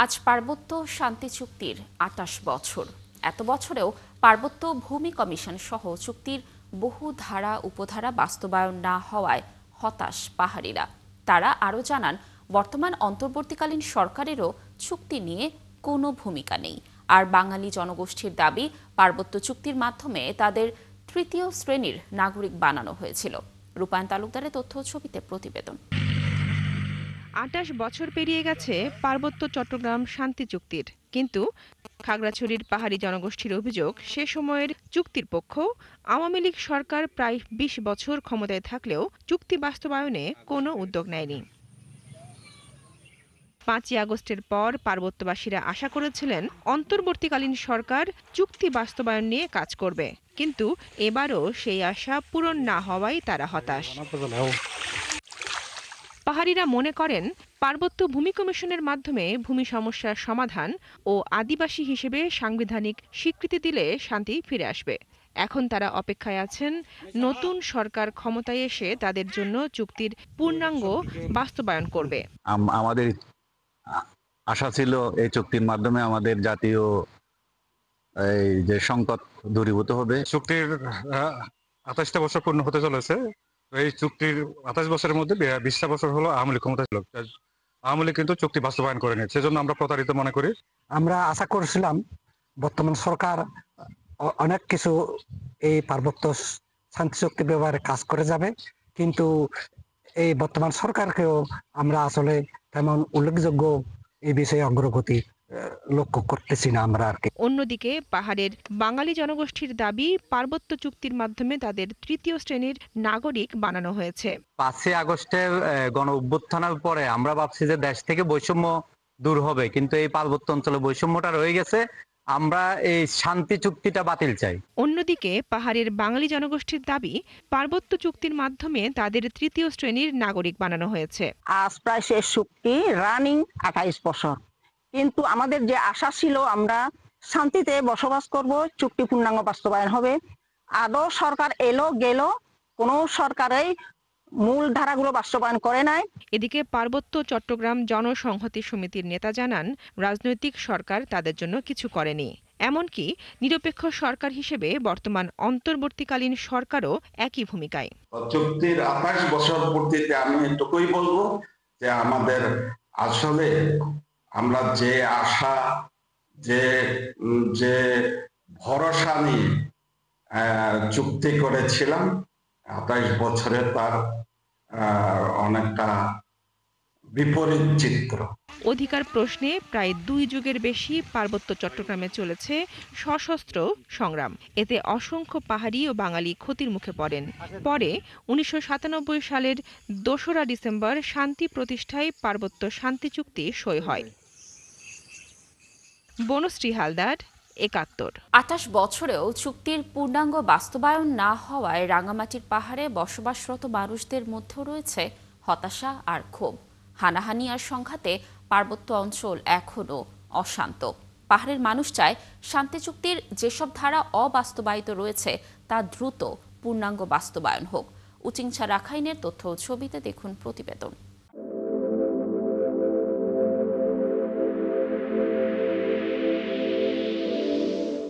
আজ পার্বত্য শান্তি চুক্তির ২৮ বছর। এত বছরেও পার্বত্য ভূমি কমিশন সহ চুক্তির বহু ধারা উপধারা বাস্তবায়ন না হওয়ায় হতাশ পাহাড়িরা। তারা আরও জানান, বর্তমান অন্তর্বর্তীকালীন সরকারেরও চুক্তি নিয়ে কোনো ভূমিকা নেই। আর বাঙালি জনগোষ্ঠীর দাবি, পার্বত্য চুক্তির মাধ্যমে তাদের তৃতীয় শ্রেণীর নাগরিক বানানো হয়েছিল। রূপায়ণ তালুকদারের তথ্য ছবিতে প্রতিবেদন। ২৮ বছর পেরিয়ে গেছে পার্বত্য চট্টগ্রাম শান্তি চুক্তির, কিন্তু খাগড়াছড়ির পাহাড়ি জনগোষ্ঠীর অভিযোগ, সে সময়ের চুক্তির পক্ষ আওয়ামী লীগ সরকার প্রায় ২০ বছর ক্ষমতায় থাকলেও চুক্তি বাস্তবায়নে কোনো উদ্যোগ নেয়নি। ৫ই আগস্টের পর পার্বত্যবাসীরা আশা করেছিলেন অন্তর্বর্তীকালীন সরকার চুক্তি বাস্তবায়ন নিয়ে কাজ করবে, কিন্তু এবারও সেই আশা পূরণ না হওয়ায় তারা হতাশ। পাহাড়িরা মনে করেন, পার্বত্য ভূমি কমিশনের মাধ্যমে ভূমি সমস্যার সমাধান ও আদিবাসী হিসেবে সাংবিধানিক স্বীকৃতি দিলে শান্তি ফিরে আসবে। এখন তারা অপেক্ষায় আছেন নতুন সরকার ক্ষমতায় এসে তাদের জন্য চুক্তির পূর্ণাঙ্গ বাস্তবায়ন করবে। আমাদের আশা ছিল এই চুক্তির মাধ্যমে আমাদের জাতীয় এই যে সংকট দূরীভূত হবে। চুক্তির ২৮টা বছর পূর্ণ হতে চলেছে। এই চুক্তির ২৮ বছরের মধ্যে ২০টা বছর হলো আওয়ামী লীগ ক্ষমতা ছিল। আওয়ামী লীগ কিন্তু চুক্তি বাস্তবায়ন করেনি, সেজন্য আমরা প্রতারিত মনে করি। আমরা আশা করেছিলাম বর্তমান সরকার অনেক কিছু এই পার্বত্য শান্তি চুক্তি ব্যবহারে কাজ করে যাবে, কিন্তু এই বর্তমান সরকারকেও আমরা আসলে তেমন উল্লেখযোগ্য এই বিষয়ে অগ্রগতি লক্ষ্য করতেছি না আমরা আর কি। অন্যদিকে পাহাড়ের বাঙালি জনগোষ্ঠীর দাবি, পার্বত্য চুক্তির মাধ্যমে তাদের তৃতীয় শ্রেণীর নাগরিক বানানো হয়েছে। ৫ই আগস্টের গণ অভ্যুত্থানের পরে আমরা ভাবছি যে দেশ থেকে বৈষম্য দূর হবে, কিন্তু এই পার্বত্য অঞ্চলে বৈষম্যটা রয়ে গেছে। আমরা এই শান্তি চুক্তিটা বাতিল চাই। অন্যদিকে পাহাড়ের বাঙালি জনগোষ্ঠীর দাবি, পার্বত্য চুক্তির মাধ্যমে তাদের তৃতীয় শ্রেণীর নাগরিক বানানো হয়েছে। আজ প্রায় শেষ চুক্তি, রানিং ২৮ বছর, কিন্তু আমাদের যে আশা ছিল আমরা শান্তিতে বসবাস করব, চুক্তি পূর্ণাঙ্গ বাস্তবায়ন হবে। আদৌ সরকার এলো গেল, কোনো সরকারই মূল ধারাগুলো বাস্তবায়ন করে নাই। এদিকে পার্বত্য চট্টগ্রাম জনসংহতি সমিতির নেতা জানান, রাজনৈতিক সরকার তাদের জন্য কিছু করেনি। এমনকি নিরপেক্ষ সরকার হিসেবে বর্তমান অন্তর্বর্তীকালীন সরকারও একই ভূমিকায়। চুক্তির ২৮ বছর পূর্তিতে আমি এটুকুই বলবো যে আমাদের আসলে আমরা যে আশা, যে ভরসা নিয়ে চুক্তি করেছিলাম, ২৮ বছরে তার অনেকটা বিপরীত চিত্র। অধিকার প্রশ্নে প্রায় ২ যুগের বেশি পার্বত্য চট্টগ্রামে চলেছে সশস্ত্র সংগ্রাম। এতে অসংখ্য পাহাড়ি ও বাঙালি ক্ষতির মুখে পড়েন। পরে ১৯৯৭ সালের ২রা ডিসেম্বর শান্তি প্রতিষ্ঠায় পার্বত্য শান্তি চুক্তি সই হয়। বনশ্রী হালদার, ৭১। ২৮ বছরেও চুক্তির পূর্ণাঙ্গ বাস্তবায়ন না হওয়ায় রাঙামাটির পাহাড়ে বসবাসরত মানুষদের মধ্যেও রয়েছে হতাশা আর ক্ষোভ। হানাহানি আর সংঘাতে পার্বত্য অঞ্চল এখনও অশান্ত। পাহাড়ের মানুষ চায় শান্তি চুক্তির যেসব ধারা অবাস্তবায়িত রয়েছে তা দ্রুত পূর্ণাঙ্গ বাস্তবায়ন হোক। উচিংছা রাখাইনের তথ্য ও ছবিতে দেখুন প্রতিবেদন।